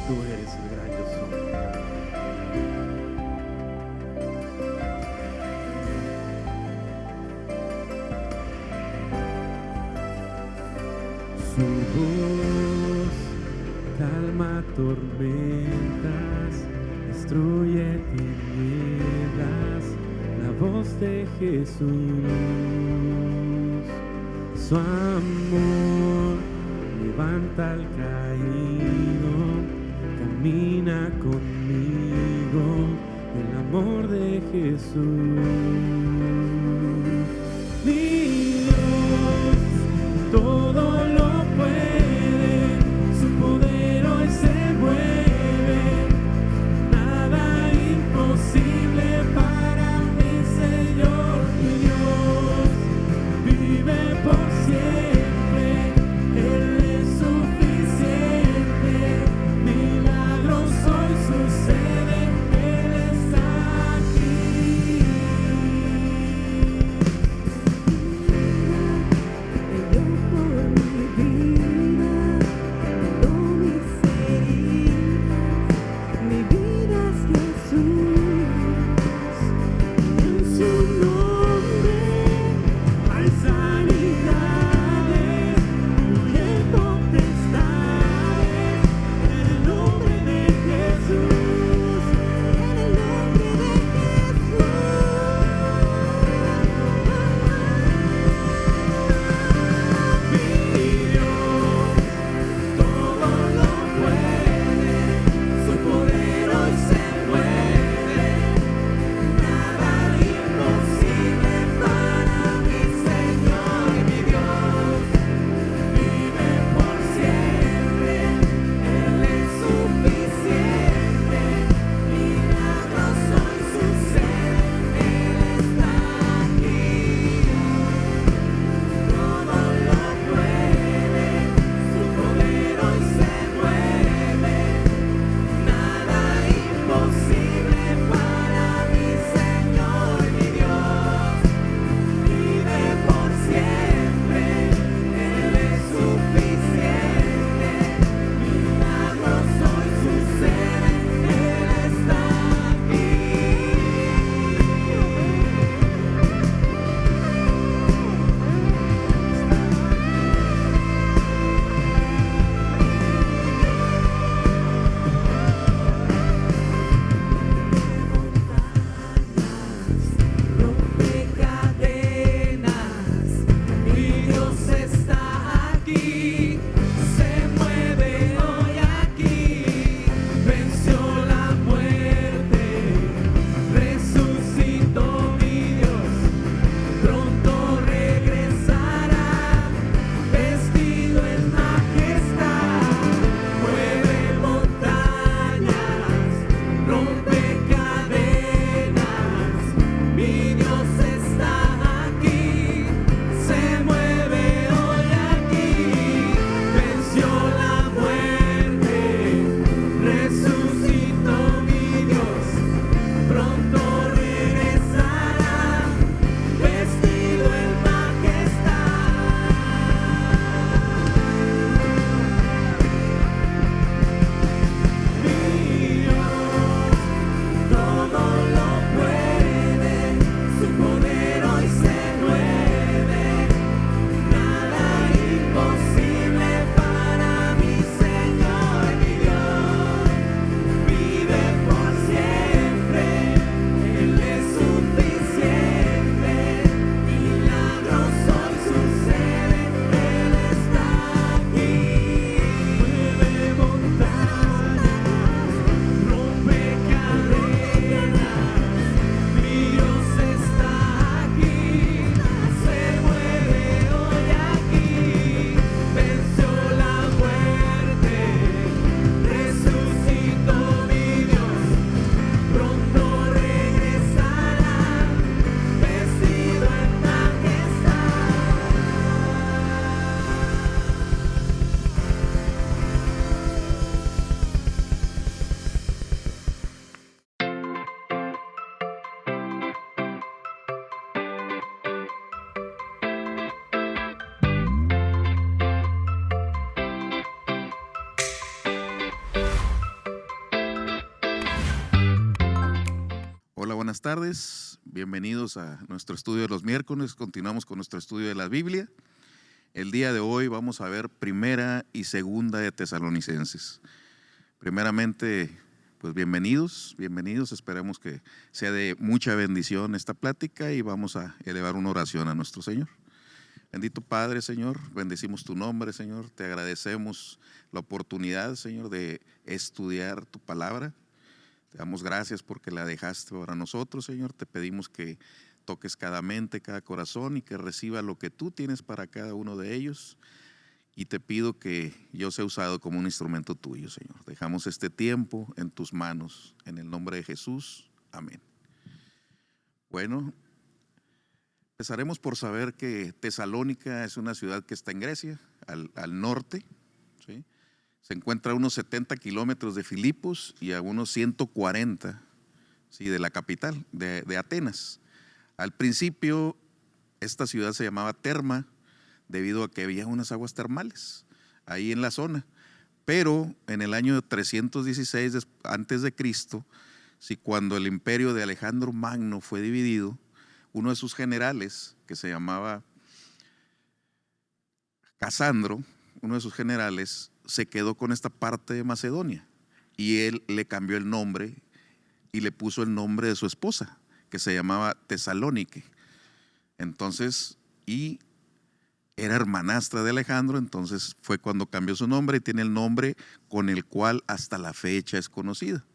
Tú eres el gran yo soy. Su voz calma tormentas, destruye tinieblas, la voz de Jesús. Su amor levanta al caído, camina conmigo, el amor de Jesús. Mi Dios todo lo puede, su poder hoy se mueve, nada imposible para mi Señor. Mi Dios vive por siempre, Él es suficiente, milagros hoy suceden, Él está aquí. buenas tardes, bienvenidos a nuestro estudio de los miércoles. Continuamos con nuestro estudio de la Biblia. El día de hoy vamos a ver primera y segunda de Tesalonicenses. Primeramente, pues bienvenidos, esperemos que sea de mucha bendición esta plática y vamos a elevar una oración a nuestro Señor. Bendito Padre, Señor, bendecimos tu nombre, Señor, te agradecemos la oportunidad, Señor, de estudiar tu palabra. Te damos gracias porque la dejaste para nosotros, Señor. Te pedimos que toques cada mente, cada corazón y que reciba lo que tú tienes para cada uno de ellos. Y te pido que yo sea usado como un instrumento tuyo, Señor. Dejamos este tiempo en tus manos, en el nombre de Jesús. Amén. Bueno, empezaremos por saber que Tesalónica es una ciudad que está en Grecia, al norte, ¿sí? Se encuentra a unos 70 kilómetros de Filipos y a unos 140, ¿sí?, de la capital, de Atenas. Al principio, esta ciudad se llamaba Terma, debido a que había unas aguas termales ahí en la zona. Pero en el año 316 antes de Cristo, ¿sí?, cuando el imperio de Alejandro Magno fue dividido, uno de sus generales, que se llamaba Casandro, uno de sus generales, se quedó con esta parte de Macedonia y él le cambió el nombre y le puso el nombre de su esposa, que se llamaba Tesalónique. Entonces, y era hermanastra de Alejandro, entonces fue cuando cambió su nombre y tiene el nombre con el cual hasta la fecha es conocida.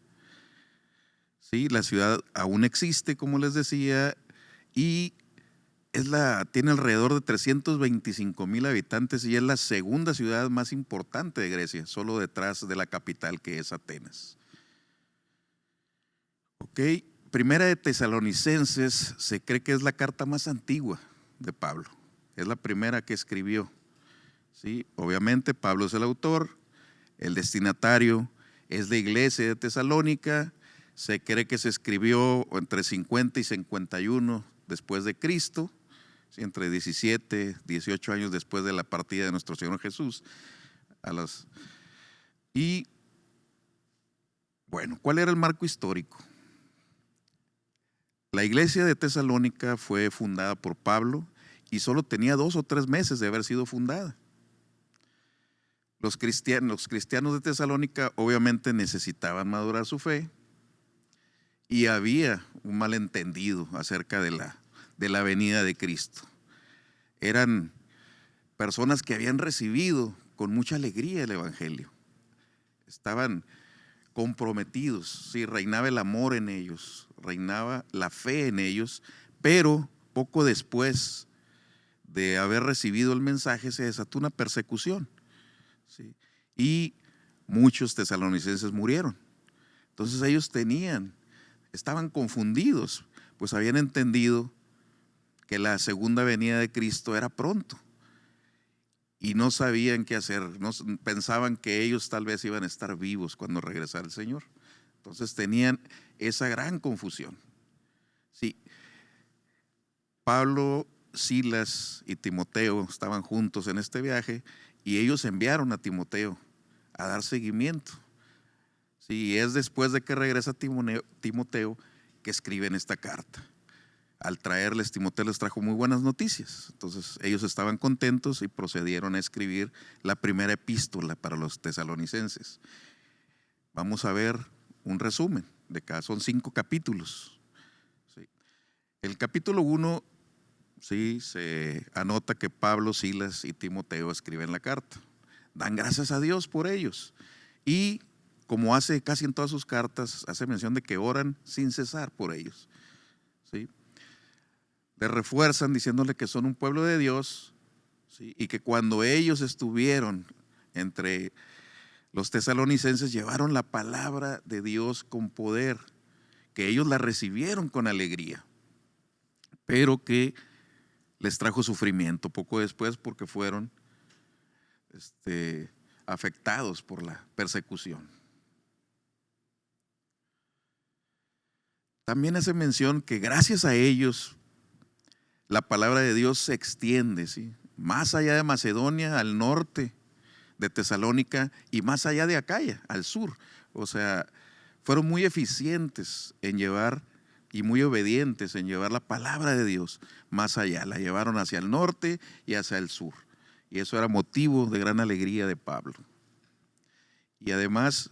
Sí, la ciudad aún existe, como les decía, y tiene alrededor de 325,000 habitantes y es la segunda ciudad más importante de Grecia, solo detrás de la capital, que es Atenas. Ok, primera de Tesalonicenses se cree que es la carta más antigua de Pablo, es la primera que escribió. ¿Sí? Obviamente Pablo es el autor, el destinatario es la iglesia de Tesalónica. Se cree que se escribió entre 50 y 51 después de Cristo, ¿sí?, entre 17, 18 años después de la partida de nuestro Señor Jesús. Y bueno, ¿cuál era el marco histórico? La iglesia de Tesalónica fue fundada por Pablo y solo tenía 2 o 3 meses de haber sido fundada. Los cristianos de Tesalónica obviamente necesitaban madurar su fe y había un malentendido acerca de la venida de Cristo. Eran personas que habían recibido con mucha alegría el evangelio. Estaban comprometidos, sí, reinaba el amor en ellos, reinaba la fe en ellos, pero poco después de haber recibido el mensaje se desató una persecución, ¿sí?, y muchos tesalonicenses murieron. Entonces ellos estaban confundidos, pues habían entendido que la segunda venida de Cristo era pronto y no sabían qué hacer, pensaban que ellos tal vez iban a estar vivos cuando regresara el Señor. Entonces tenían esa gran confusión. Sí, Pablo, Silas y Timoteo estaban juntos en este viaje y ellos enviaron a Timoteo a dar seguimiento. Sí, es después de que regresa Timoteo que escriben esta carta. Al traerles, Timoteo les trajo muy buenas noticias. Entonces ellos estaban contentos y procedieron a escribir la primera epístola para los tesalonicenses. Vamos a ver un resumen de cada, son 5 capítulos. Sí. El capítulo 1, sí, se anota que Pablo, Silas y Timoteo escriben la carta. Dan gracias a Dios por ellos. Y como hace casi en todas sus cartas, hace mención de que oran sin cesar por ellos. ¿Sí? Le refuerzan diciéndole que son un pueblo de Dios, ¿sí?, y que cuando ellos estuvieron entre los tesalonicenses llevaron la palabra de Dios con poder, que ellos la recibieron con alegría, pero que les trajo sufrimiento poco después porque fueron afectados por la persecución. También hace mención que gracias a ellos la palabra de Dios se extiende, ¿sí?, más allá de Macedonia, al norte de Tesalónica y más allá de Acaya, al sur. O sea, fueron muy eficientes en llevar y muy obedientes en llevar la palabra de Dios más allá. La llevaron hacia el norte y hacia el sur. Y eso era motivo de gran alegría de Pablo. Y además,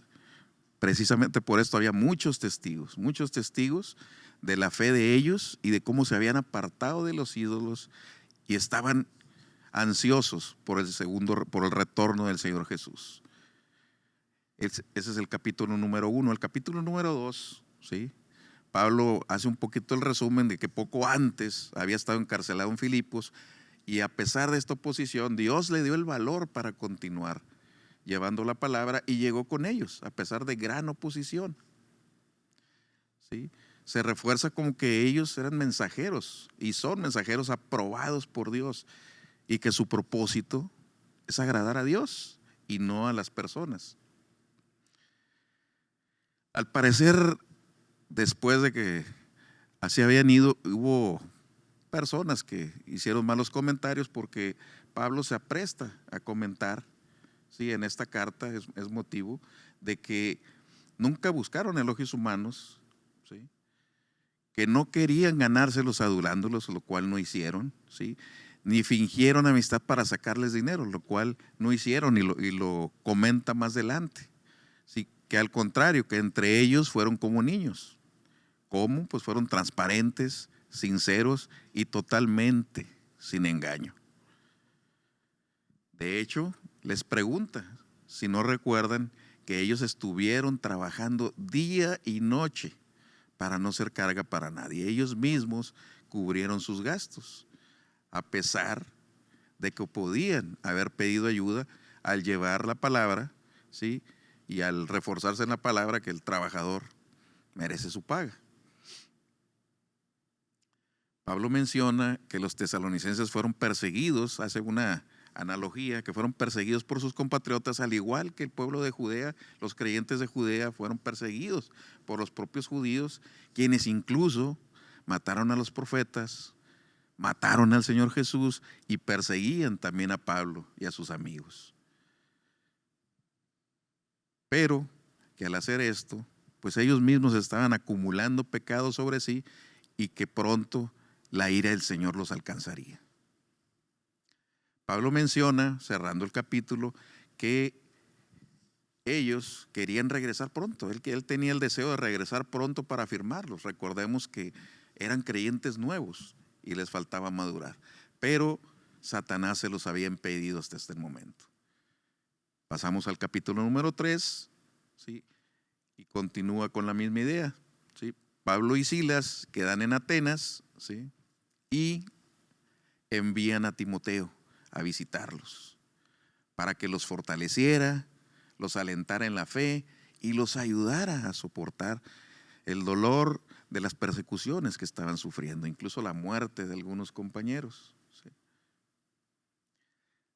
precisamente por esto había muchos testigos de la fe de ellos y de cómo se habían apartado de los ídolos y estaban ansiosos por el retorno del Señor Jesús. Ese es el capítulo número 1. El capítulo número 2, ¿sí? Pablo hace un poquito el resumen de que poco antes había estado encarcelado en Filipos y a pesar de esta oposición, Dios le dio el valor para continuar llevando la palabra y llegó con ellos a pesar de gran oposición. ¿Sí? Se refuerza como que ellos eran mensajeros y son mensajeros aprobados por Dios y que su propósito es agradar a Dios y no a las personas. Al parecer, después de que así habían ido, hubo personas que hicieron malos comentarios porque Pablo se apresta a comentar, sí, en esta carta es motivo de que nunca buscaron elogios humanos, ¿sí? Que no querían ganárselos adulándolos, lo cual no hicieron, ¿sí? Ni fingieron amistad para sacarles dinero, lo cual no hicieron y lo comenta más adelante, ¿sí? Que al contrario, que entre ellos fueron como niños. ¿Cómo? Pues fueron transparentes, sinceros y totalmente sin engaño. De hecho, les pregunta si no recuerdan que ellos estuvieron trabajando día y noche para no ser carga para nadie. Ellos mismos cubrieron sus gastos, a pesar de que podían haber pedido ayuda al llevar la palabra, ¿sí? Y al reforzarse en la palabra que el trabajador merece su paga. Pablo menciona que los tesalonicenses fueron perseguidos, hace una analogía, que fueron perseguidos por sus compatriotas, al igual que el pueblo de Judea, los creyentes de Judea fueron perseguidos por los propios judíos, quienes incluso mataron a los profetas, mataron al Señor Jesús y perseguían también a Pablo y a sus amigos. Pero que al hacer esto, pues ellos mismos estaban acumulando pecados sobre sí y que pronto la ira del Señor los alcanzaría. Pablo menciona, cerrando el capítulo, que ellos querían regresar pronto, él tenía el deseo de regresar pronto para firmarlos. Recordemos que eran creyentes nuevos y les faltaba madurar, pero Satanás se los había impedido hasta este momento. Pasamos al capítulo número 3, ¿sí? Y continúa con la misma idea, ¿sí? Pablo y Silas quedan en Atenas, ¿sí? Y envían a Timoteo a visitarlos para que los fortaleciera, los alentara en la fe y los ayudara a soportar el dolor de las persecuciones que estaban sufriendo, incluso la muerte de algunos compañeros, ¿sí?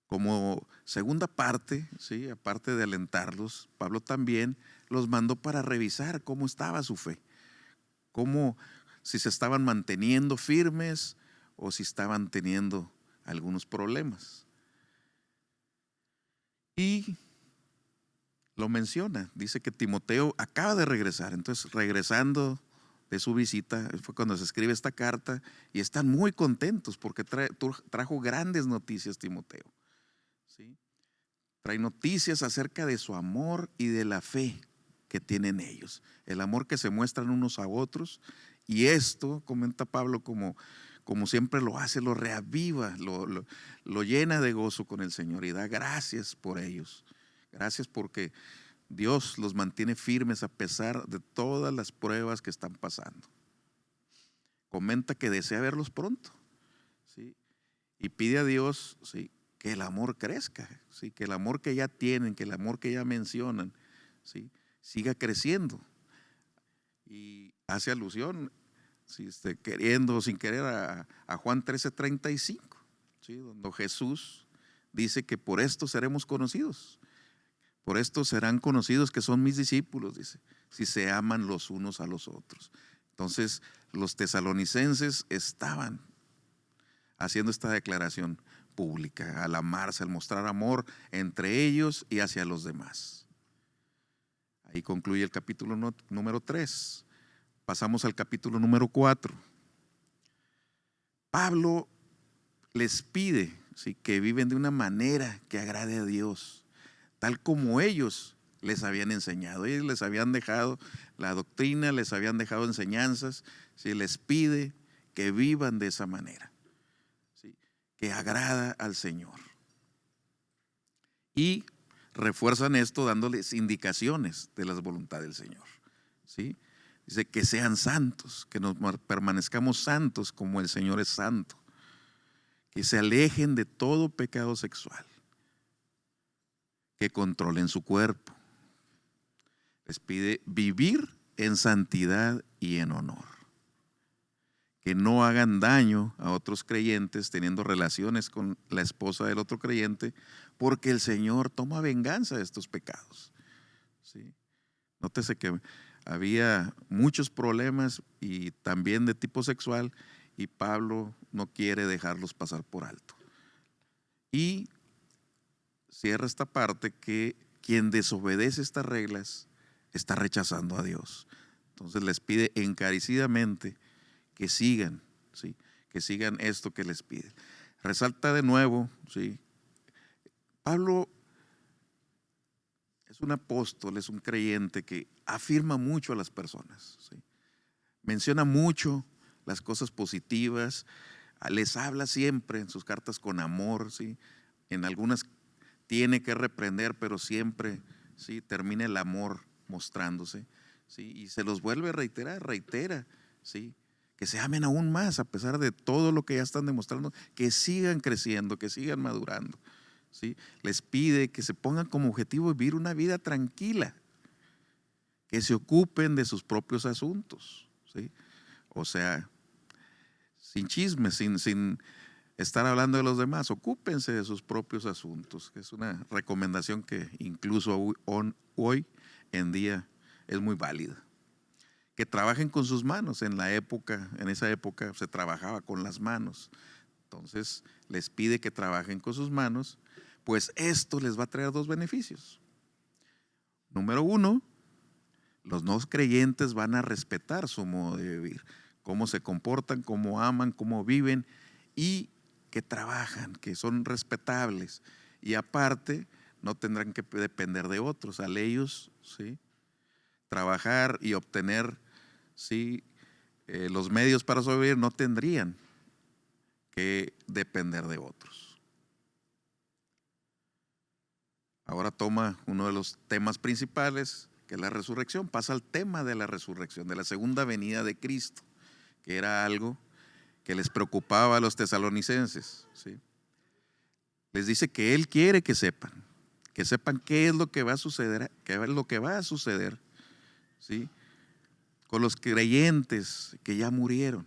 Como segunda parte, ¿sí? Aparte de alentarlos, Pablo también los mandó para revisar cómo estaba su fe, si se estaban manteniendo firmes o si estaban teniendo algunos problemas. Y lo menciona, dice que Timoteo acaba de regresar, entonces regresando de su visita fue cuando se escribe esta carta y están muy contentos porque trajo grandes noticias Timoteo, ¿sí? Trae noticias acerca de su amor y de la fe que tienen ellos, el amor que se muestran unos a otros, y esto, comenta Pablo, como siempre lo hace, lo reaviva, lo llena de gozo con el Señor y da gracias por ellos. Gracias porque Dios los mantiene firmes a pesar de todas las pruebas que están pasando. Comenta que desea verlos pronto, ¿sí? Y pide a Dios, ¿sí?, que el amor crezca, ¿sí?, que el amor que ya tienen, que el amor que ya mencionan, ¿sí?, siga creciendo. Y hace alusión, ¿sí?, queriendo o sin querer a Juan 13:35, ¿sí?, donde Jesús dice que por esto seremos conocidos. Por esto serán conocidos que son mis discípulos, dice, si se aman los unos a los otros. Entonces, los tesalonicenses estaban haciendo esta declaración pública, al amarse, al mostrar amor entre ellos y hacia los demás. Ahí concluye el capítulo número 3. Pasamos al capítulo número 4. Pablo les pide, ¿sí?, que viven de una manera que agrade a Dios, tal como ellos les habían enseñado. Ellos les habían dejado la doctrina, les habían dejado enseñanzas, ¿sí? Les pide que vivan de esa manera, ¿sí?, que agrada al Señor. Y refuerzan esto dándoles indicaciones de la voluntad del Señor, ¿sí? Dice que sean santos, que nos permanezcamos santos como el Señor es santo, que se alejen de todo pecado sexual, que controlen su cuerpo. Les pide vivir en santidad y en honor, que no hagan daño a otros creyentes teniendo relaciones con la esposa del otro creyente, porque el Señor toma venganza de estos pecados, ¿sí? Nótese que había muchos problemas y también de tipo sexual, y Pablo no quiere dejarlos pasar por alto. Y cierra esta parte que quien desobedece estas reglas está rechazando a Dios. Entonces les pide encarecidamente que sigan, ¿sí?, que sigan esto que les pide. Resalta de nuevo, ¿sí?, Pablo es un apóstol, es un creyente que afirma mucho a las personas, ¿sí?, menciona mucho las cosas positivas, les habla siempre en sus cartas con amor, ¿sí?, en algunas tiene que reprender, pero siempre, ¿sí?, termina el amor mostrándose, ¿sí?, y se los vuelve a reitera, ¿sí?, que se amen aún más a pesar de todo lo que ya están demostrando, que sigan creciendo, que sigan madurando, ¿sí? Les pide que se pongan como objetivo vivir una vida tranquila, que se ocupen de sus propios asuntos, ¿sí? O sea, sin chismes, sin estar hablando de los demás, ocúpense de sus propios asuntos, que es una recomendación que incluso hoy en día es muy válida. Que trabajen con sus manos. En esa época se trabajaba con las manos. Entonces les pide que trabajen con sus manos, pues esto les va a traer dos beneficios. Número 1, los no creyentes van a respetar su modo de vivir, cómo se comportan, cómo aman, cómo viven, y que trabajan, que son respetables, y aparte no tendrán que depender de otros. Al ellos, ¿sí?, trabajar y obtener, ¿sí?, los medios para sobrevivir, no tendrían que depender de otros. Ahora toma uno de los temas principales, que es la resurrección, pasa al tema de la resurrección, de la segunda venida de Cristo, que era algo que les preocupaba a los tesalonicenses, ¿sí? Les dice que Él quiere que sepan qué es lo que va a suceder, ¿sí?, con los creyentes que ya murieron,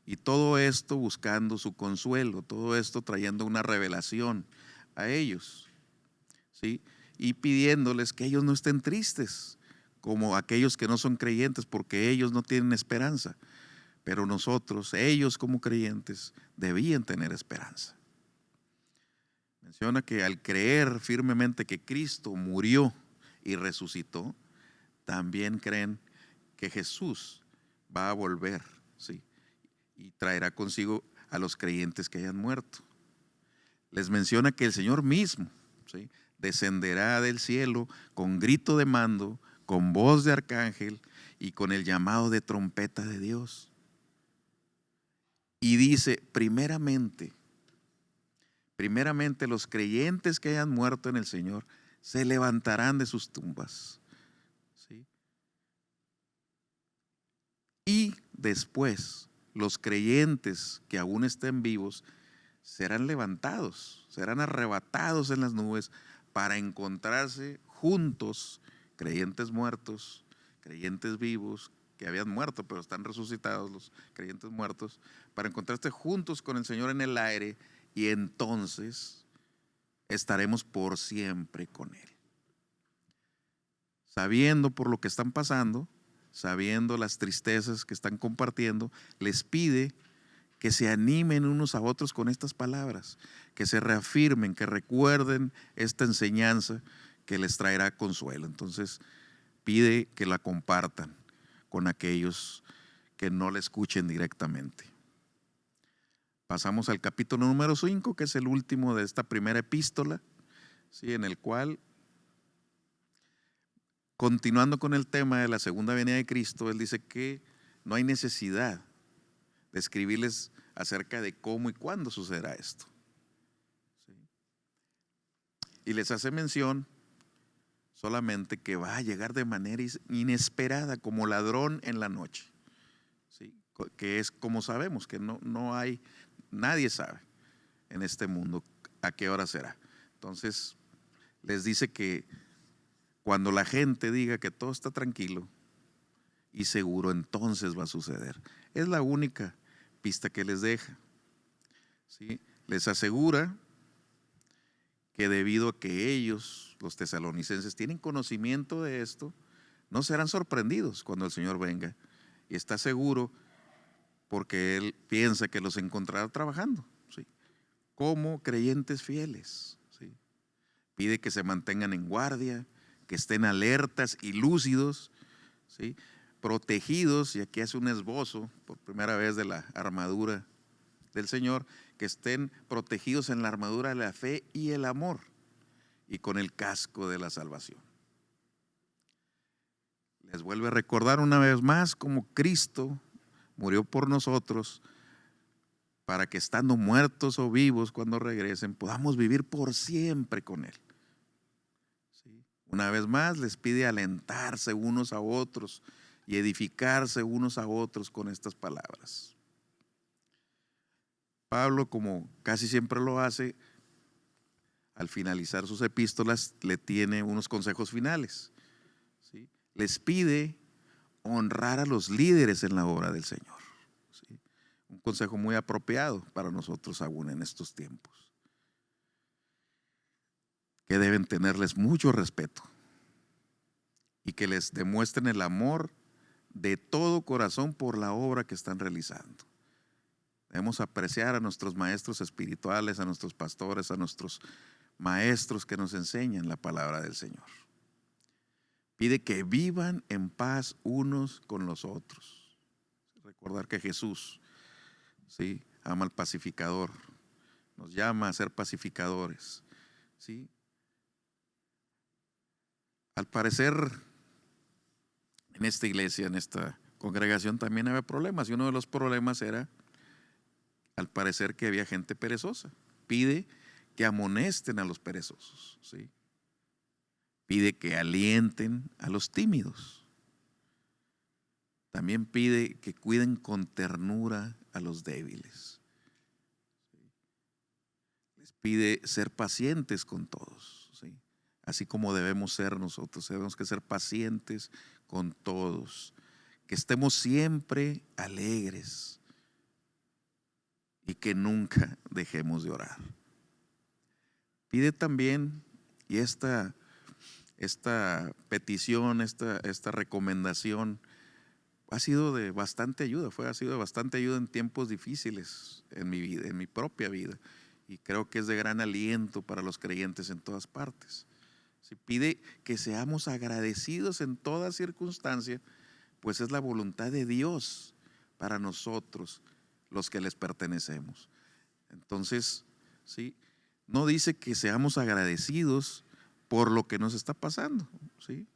y todo esto buscando su consuelo, todo esto trayendo una revelación a ellos, ¿sí?, y pidiéndoles que ellos no estén tristes como aquellos que no son creyentes, porque ellos no tienen esperanza, pero nosotros, ellos como creyentes, debían tener esperanza. Menciona que al creer firmemente que Cristo murió y resucitó, también creen que Jesús va a volver, ¿sí?, y traerá consigo a los creyentes que hayan muerto. Les menciona que el Señor mismo, ¿sí?, descenderá del cielo con grito de mando, con voz de arcángel y con el llamado de trompeta de Dios. Y dice, primeramente los creyentes que hayan muerto en el Señor se levantarán de sus tumbas, ¿sí?, y después los creyentes que aún estén vivos serán levantados, serán arrebatados en las nubes para encontrarse juntos, creyentes muertos, creyentes vivos que habían muerto pero están resucitados, los creyentes muertos, para encontrarse juntos con el Señor en el aire, y entonces estaremos por siempre con Él. Sabiendo por lo que están pasando, sabiendo las tristezas que están compartiendo, les pide que se animen unos a otros con estas palabras, que se reafirmen, que recuerden esta enseñanza que les traerá consuelo. Entonces pide que la compartan con aquellos que no le escuchen directamente. Pasamos al capítulo número 5, que es el último de esta primera epístola, ¿sí? En el cual, continuando con el tema de la segunda venida de Cristo, él dice que no hay necesidad de escribirles acerca de cómo y cuándo sucederá esto, ¿sí? Y les hace mención solamente que va a llegar de manera inesperada, como ladrón en la noche, ¿sí? Que es como sabemos, que no hay, nadie sabe en este mundo a qué hora será. Entonces les dice que cuando la gente diga que todo está tranquilo y seguro, entonces va a suceder. Es la única pista que les deja, ¿sí? Les asegura que debido a que ellos, los tesalonicenses, tienen conocimiento de esto, no serán sorprendidos cuando el Señor venga. Y está seguro porque Él piensa que los encontrará trabajando, ¿sí? Como creyentes fieles, ¿sí? Pide que se mantengan en guardia, que estén alertas y lúcidos, ¿sí? Protegidos, y aquí hace un esbozo por primera vez de la armadura del Señor, que estén protegidos en la armadura de la fe y el amor, y con el casco de la salvación. Les vuelve a recordar una vez más cómo Cristo murió por nosotros, para que estando muertos o vivos cuando regresen, podamos vivir por siempre con Él, ¿sí? Una vez más les pide alentarse unos a otros y edificarse unos a otros con estas palabras. Pablo, como casi siempre lo hace, al finalizar sus epístolas, le tiene unos consejos finales, ¿sí? Les pide honrar a los líderes en la obra del Señor, ¿sí? Un consejo muy apropiado para nosotros aún en estos tiempos, que deben tenerles mucho respeto y que les demuestren el amor de todo corazón por la obra que están realizando. Debemos apreciar a nuestros maestros espirituales, a nuestros pastores, a nuestros maestros que nos enseñan la palabra del Señor. Pide que vivan en paz unos con los otros. Recordar que Jesús, ¿sí?, ama al pacificador, nos llama a ser pacificadores, ¿sí? Al parecer, en esta iglesia, en esta congregación también había problemas, y uno de los problemas era, al parecer, que había gente perezosa. Pide que amonesten a los perezosos, ¿sí? Pide que alienten a los tímidos. También pide que cuiden con ternura a los débiles, ¿sí? Les pide ser pacientes con todos, ¿sí? Así como debemos ser nosotros, debemos que ser pacientes con todos, que estemos siempre alegres y que nunca dejemos de orar. Pide también, y esta petición, esta recomendación ha sido de bastante ayuda, ha sido de bastante ayuda en tiempos difíciles en mi vida, en mi propia vida, y creo que es de gran aliento para los creyentes en todas partes. Se pide que seamos agradecidos en toda circunstancia, pues es la voluntad de Dios para nosotros, los que les pertenecemos. Entonces, ¿sí?, no dice que seamos agradecidos por lo que nos está pasando, ¿sí?,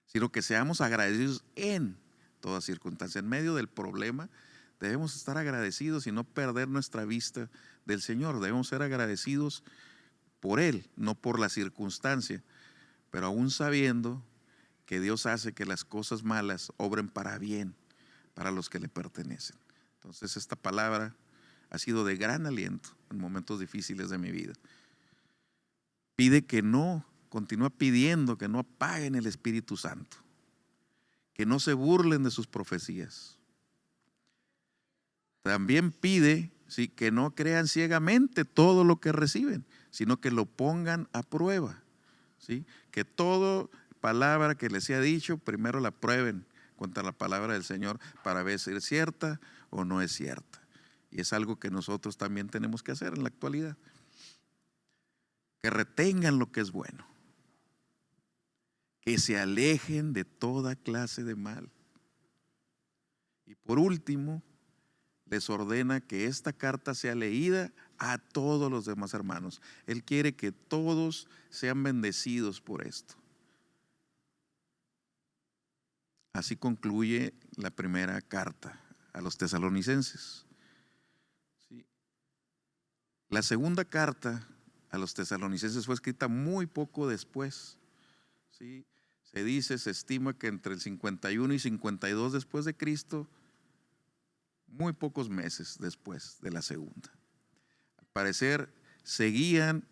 sino que seamos agradecidos en toda circunstancia. En medio del problema debemos estar agradecidos y no perder nuestra vista del Señor. Debemos ser agradecidos por Él, no por la circunstancia, pero aún sabiendo que Dios hace que las cosas malas obren para bien para los que le pertenecen. Entonces esta palabra ha sido de gran aliento en momentos difíciles de mi vida. Continúa pidiendo que no apaguen el Espíritu Santo, que no se burlen de sus profecías. También pide, ¿sí?, que no crean ciegamente todo lo que reciben, sino que lo pongan a prueba, ¿sí?, que toda palabra que les sea dicho, primero la prueben contra la palabra del Señor para ver si es cierta o no es cierta. Y es algo que nosotros también tenemos que hacer en la actualidad. Que retengan lo que es bueno, que se alejen de toda clase de mal. Y por último, les ordena que esta carta sea leída a todos los demás hermanos. Él quiere que todos sean bendecidos por esto. Así concluye la primera carta a los tesalonicenses. ¿Sí? La segunda carta a los tesalonicenses fue escrita muy poco después. ¿Sí? Se estima que entre el 51 y 52 después de Cristo, muy pocos meses después de la segunda. Al parecer seguían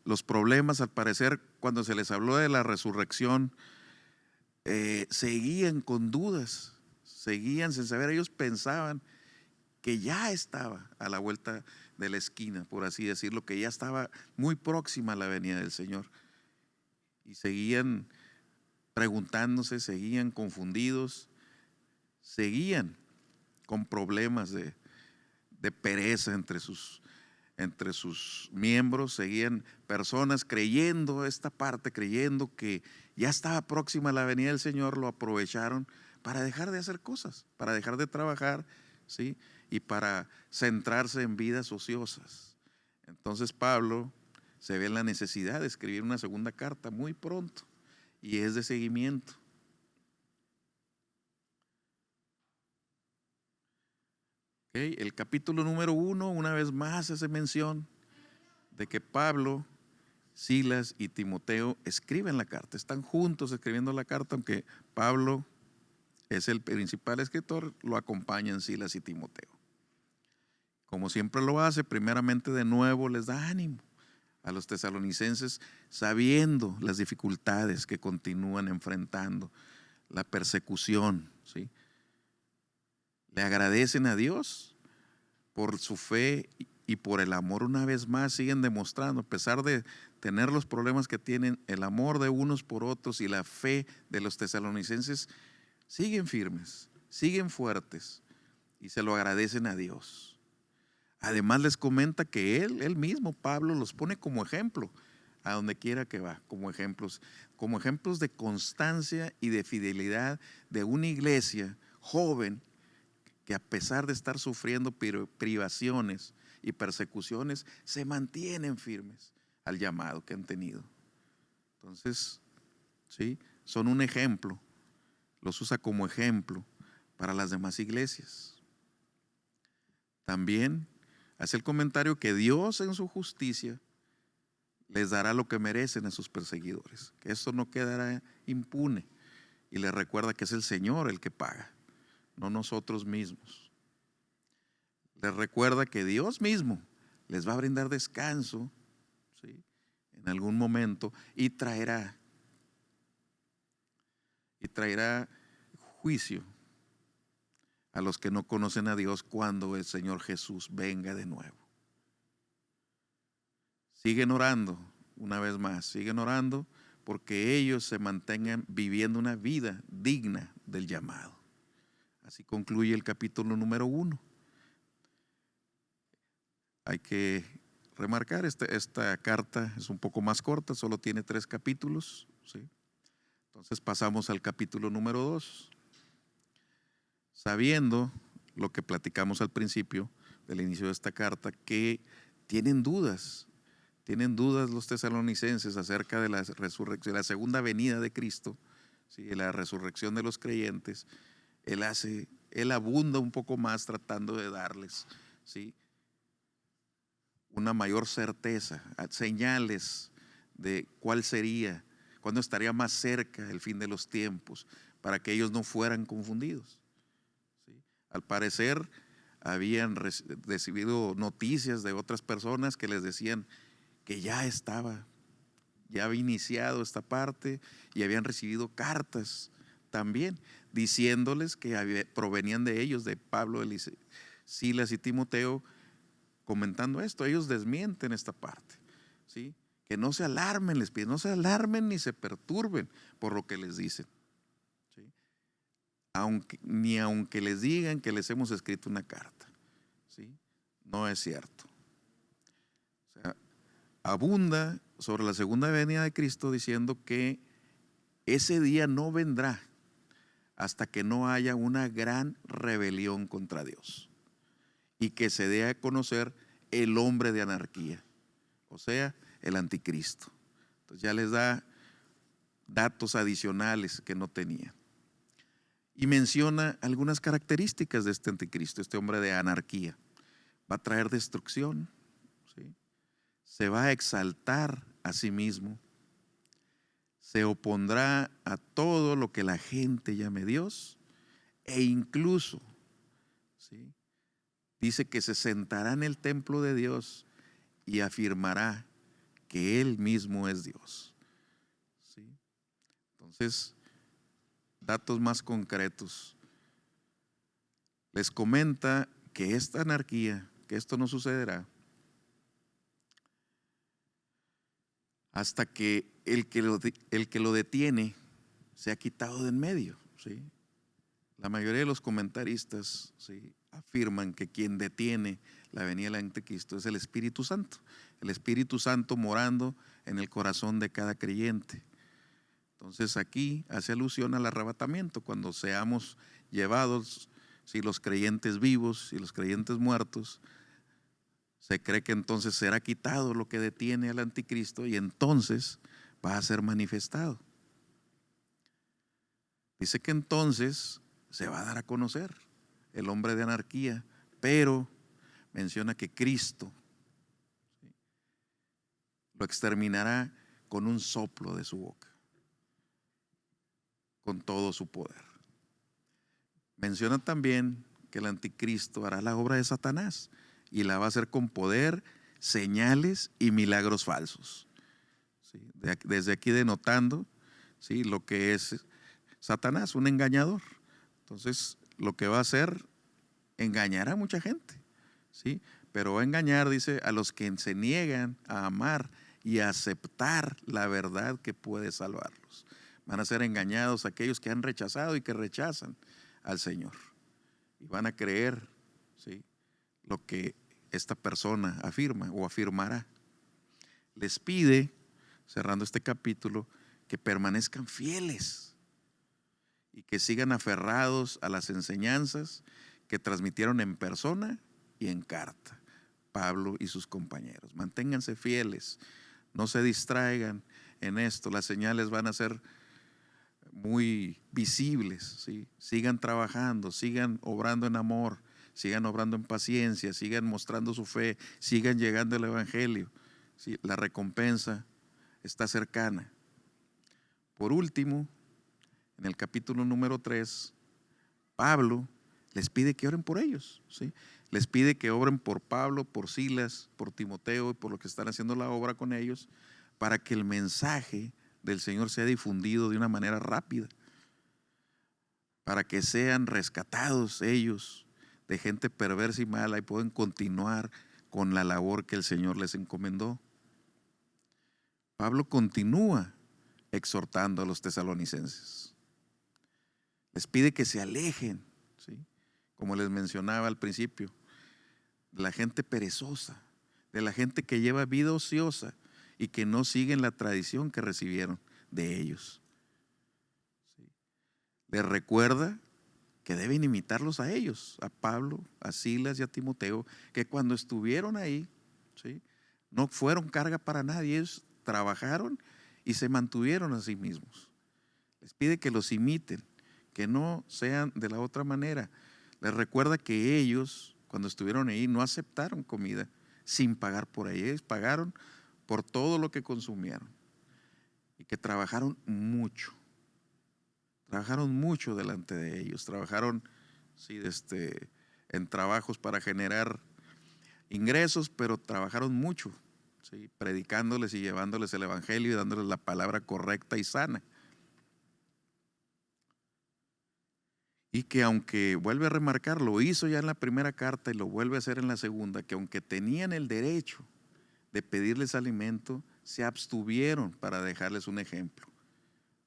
los problemas, al parecer cuando se les habló de la resurrección, seguían con dudas, seguían sin saber. Ellos pensaban que ya estaba a la vuelta de la esquina, por así decirlo, que ya estaba muy próxima a la venida del Señor. Y seguían preguntándose, seguían confundidos, seguían con problemas de pereza entre sus miembros, seguían personas creyendo esta parte, creyendo que ya estaba próxima la venida del Señor, lo aprovecharon para dejar de hacer cosas, para dejar de trabajar, ¿sí? Y para centrarse en vidas ociosas. Entonces Pablo se ve en la necesidad de escribir una segunda carta muy pronto, y es de seguimiento. El capítulo número 1, una vez más hace mención de que Pablo, Silas y Timoteo escriben la carta, están juntos escribiendo la carta, aunque Pablo es el principal escritor, lo acompañan Silas y Timoteo. Como siempre lo hace, primeramente de nuevo les da ánimo a los tesalonicenses, sabiendo las dificultades que continúan enfrentando, la persecución, ¿sí? Le agradecen a Dios por su fe y por el amor. Una vez más siguen demostrando, a pesar de tener los problemas que tienen, el amor de unos por otros y la fe de los tesalonicenses, siguen firmes, siguen fuertes y se lo agradecen a Dios. Además les comenta que él mismo, Pablo, los pone como ejemplo a donde quiera que va, como ejemplos de constancia y de fidelidad de una iglesia joven que a pesar de estar sufriendo privaciones y persecuciones, se mantienen firmes al llamado que han tenido. Entonces, ¿sí? Son un ejemplo, los usa como ejemplo para las demás iglesias. También hace el comentario que Dios en su justicia les dará lo que merecen a sus perseguidores, que esto no quedará impune, y les recuerda que es el Señor el que paga, no nosotros mismos. Les recuerda que Dios mismo les va a brindar descanso, ¿sí? En algún momento, y traerá juicio a los que no conocen a Dios cuando el Señor Jesús venga de nuevo. Siguen orando, una vez más, siguen orando porque ellos se mantengan viviendo una vida digna del llamado. Así concluye el capítulo número 1. Hay que remarcar, esta carta es un poco más corta, solo tiene 3 capítulos, ¿sí? Entonces pasamos al capítulo número 2. Sabiendo lo que platicamos al principio del inicio de esta carta, que tienen dudas los tesalonicenses acerca de la resurrección, de la segunda venida de Cristo, ¿sí? De la resurrección de los creyentes. Él abunda un poco más tratando de darles, ¿sí? Una mayor certeza, señales de cuál sería, cuándo estaría más cerca el fin de los tiempos, para que ellos no fueran confundidos, ¿sí? Al parecer habían recibido noticias de otras personas que les decían que ya había iniciado esta parte, y habían recibido cartas también diciéndoles que provenían de ellos, de Pablo, Silas y Timoteo, comentando esto. Ellos desmienten esta parte, ¿sí? Que no se alarmen, les piden, no se alarmen ni se perturben por lo que les dicen, ¿sí? Aunque les digan que les hemos escrito una carta, ¿sí? No es cierto. O sea, abunda sobre la segunda venida de Cristo diciendo que ese día no vendrá hasta que no haya una gran rebelión contra Dios y que se dé a conocer el hombre de anarquía, o sea, el anticristo. Entonces ya les da datos adicionales que no tenía. Y menciona algunas características de este anticristo, este hombre de anarquía. Va a traer destrucción, ¿sí? Se va a exaltar a sí mismo, se opondrá a todo lo que la gente llame Dios e incluso, ¿sí?, dice que se sentará en el templo de Dios y afirmará que Él mismo es Dios, ¿sí? Entonces, datos más concretos. Les comenta que esta anarquía, que esto no sucederá hasta que el que lo detiene se ha quitado de en medio, ¿sí? La mayoría de los comentaristas, ¿sí?, afirman que quien detiene la venida del anticristo es el Espíritu Santo. El Espíritu Santo morando en el corazón de cada creyente. Entonces aquí hace alusión al arrebatamiento, cuando seamos llevados, si los creyentes vivos y los creyentes muertos, se cree que entonces será quitado lo que detiene al anticristo y entonces va a ser manifestado. Dice que entonces se va a dar a conocer el hombre de anarquía, pero menciona que Cristo, ¿sí?, lo exterminará con un soplo de su boca, con todo su poder. Menciona también que el anticristo hará la obra de Satanás y la va a hacer con poder, señales y milagros falsos, ¿sí? Desde aquí denotando, ¿sí?, lo que es Satanás, un engañador. Entonces, lo que va a hacer, engañará a mucha gente, ¿sí? Pero va a engañar, dice, a los que se niegan a amar y a aceptar la verdad que puede salvarlos. Van a ser engañados aquellos que han rechazado y que rechazan al Señor. Y van a creer, ¿sí?, lo que esta persona afirma o afirmará. Les pide, cerrando este capítulo, que permanezcan fieles y que sigan aferrados a las enseñanzas que transmitieron en persona y en carta Pablo y sus compañeros. Manténganse fieles, no se distraigan en esto, las señales van a ser muy visibles, ¿sí? Sigan trabajando, sigan obrando en amor, sigan obrando en paciencia, sigan mostrando su fe, sigan llegando al evangelio, ¿sí? La recompensa está cercana. Por último, en el capítulo número 3, Pablo les pide que oren por ellos, ¿sí? Les pide que oren por Pablo, por Silas, por Timoteo y por lo que están haciendo la obra con ellos, para que el mensaje del Señor sea difundido de una manera rápida, para que sean rescatados ellos de gente perversa y mala y puedan continuar con la labor que el Señor les encomendó. Pablo continúa exhortando a los tesalonicenses. Les pide que se alejen, ¿sí?, como les mencionaba al principio, de la gente perezosa, de la gente que lleva vida ociosa y que no siguen la tradición que recibieron de ellos. ¿Sí? Les recuerda que deben imitarlos a ellos, a Pablo, a Silas y a Timoteo, que cuando estuvieron ahí, ¿sí?, no fueron carga para nadie, ellos trabajaron y se mantuvieron a sí mismos. Les pide que los imiten, que no sean de la otra manera. Les recuerda que ellos, cuando estuvieron ahí, no aceptaron comida sin pagar por ella. Ellos pagaron por todo lo que consumieron y que trabajaron mucho delante de ellos. Trabajaron, sí, en trabajos para generar ingresos, pero trabajaron mucho, ¿sí?, predicándoles y llevándoles el evangelio y dándoles la palabra correcta y sana. Y que aunque, vuelve a remarcar, lo hizo ya en la primera carta y lo vuelve a hacer en la segunda, que aunque tenían el derecho de pedirles alimento, se abstuvieron para dejarles un ejemplo,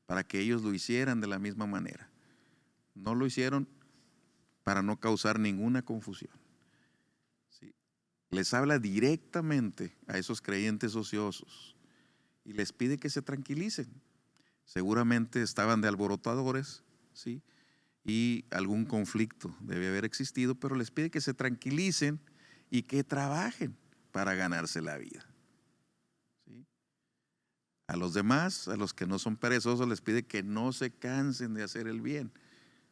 para que ellos lo hicieran de la misma manera. No lo hicieron para no causar ninguna confusión. ¿Sí? Les habla directamente a esos creyentes ociosos y les pide que se tranquilicen. Seguramente estaban de alborotadores, ¿sí?, y algún conflicto debe haber existido, pero les pide que se tranquilicen y que trabajen para ganarse la vida. ¿Sí? A los demás, a los que no son perezosos, les pide que no se cansen de hacer el bien,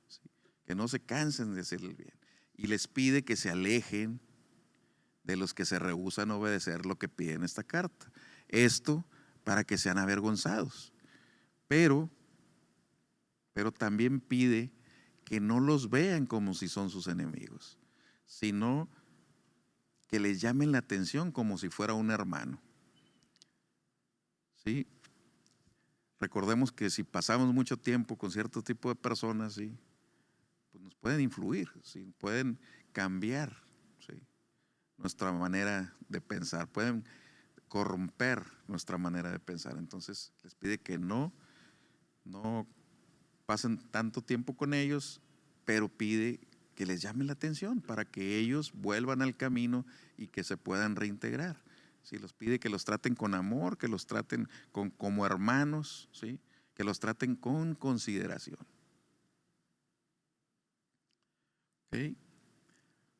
¿sí? Que no se cansen de hacer el bien. Y les pide que se alejen de los que se rehúsan a obedecer lo que pide en esta carta. Esto para que sean avergonzados. Pero también pide que no los vean como si son sus enemigos, sino que les llamen la atención como si fuera un hermano. ¿Sí? Recordemos que si pasamos mucho tiempo con cierto tipo de personas, ¿sí?, pues nos pueden influir, ¿sí?, pueden cambiar, ¿sí?, nuestra manera de pensar, pueden corromper nuestra manera de pensar. Entonces les pide que no pasen tanto tiempo con ellos, pero pide que les llame la atención para que ellos vuelvan al camino y que se puedan reintegrar. ¿Sí? Los pide que los traten con amor, que los traten como hermanos, ¿sí?, que los traten con consideración. ¿Okay?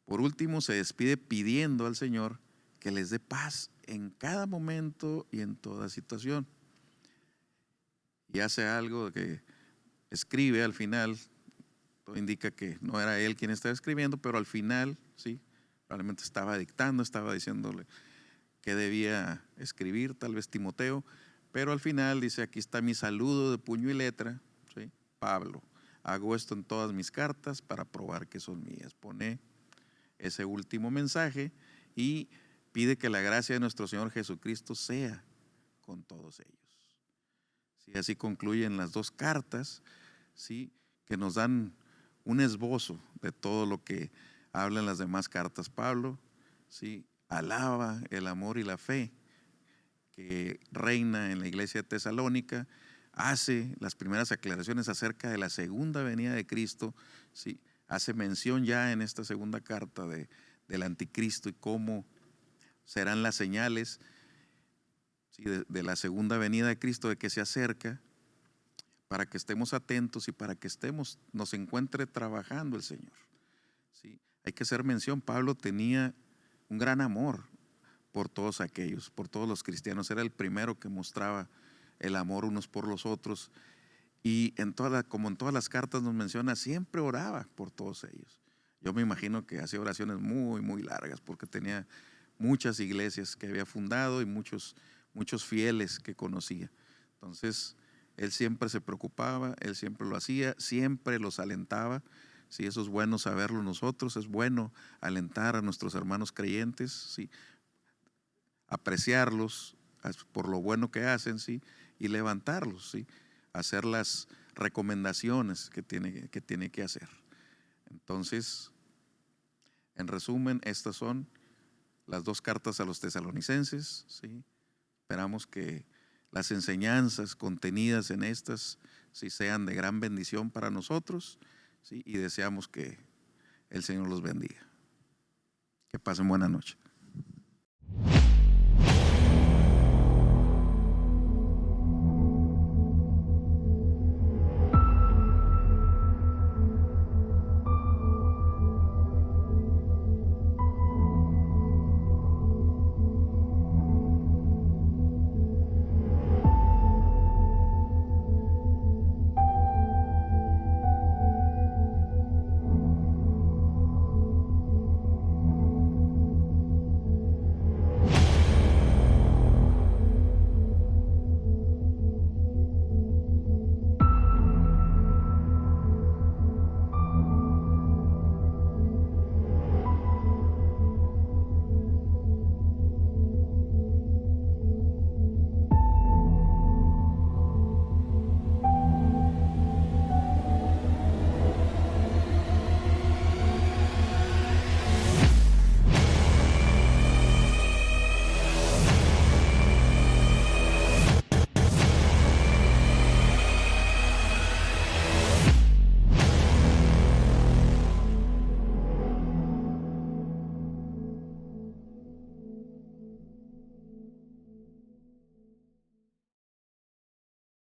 Por último, se despide pidiendo al Señor que les dé paz en cada momento y en toda situación. Y hace algo que escribe al final, todo indica que no era él quien estaba escribiendo, pero al final, sí, probablemente estaba dictando, estaba diciéndole que debía escribir, tal vez Timoteo, pero al final dice: aquí está mi saludo de puño y letra, ¿sí? Pablo, hago esto en todas mis cartas para probar que son mías. Pone ese último mensaje y pide que la gracia de nuestro Señor Jesucristo sea con todos ellos. ¿Sí? Así concluyen las dos cartas, ¿sí?, que nos dan un esbozo de todo lo que hablan las demás cartas. Pablo, ¿sí?, alaba el amor y la fe que reina en la iglesia de Tesalónica, hace las primeras aclaraciones acerca de la segunda venida de Cristo, ¿sí?, hace mención ya en esta segunda carta del anticristo y cómo serán las señales, ¿sí?, de la segunda venida de Cristo, de que se acerca, para que estemos atentos y para que nos encuentre trabajando el Señor. ¿Sí? Hay que hacer mención, Pablo tenía un gran amor por todos aquellos, por todos los cristianos. Era el primero que mostraba el amor unos por los otros. Y como en todas las cartas nos menciona, siempre oraba por todos ellos. Yo me imagino que hacía oraciones muy, muy largas, porque tenía muchas iglesias que había fundado y muchos fieles que conocía. Entonces, él siempre se preocupaba, él siempre lo hacía, siempre los alentaba. Sí, eso es bueno saberlo nosotros, es bueno alentar a nuestros hermanos creyentes, ¿sí?, apreciarlos por lo bueno que hacen, ¿sí?, y levantarlos, ¿sí?, hacer las recomendaciones que tiene que hacer. Entonces, en resumen, estas son las dos cartas a los tesalonicenses, ¿sí? Esperamos que las enseñanzas contenidas en estas, ¿sí?, sean de gran bendición para nosotros, ¿sí?, y deseamos que el Señor los bendiga. Que pasen buena noche.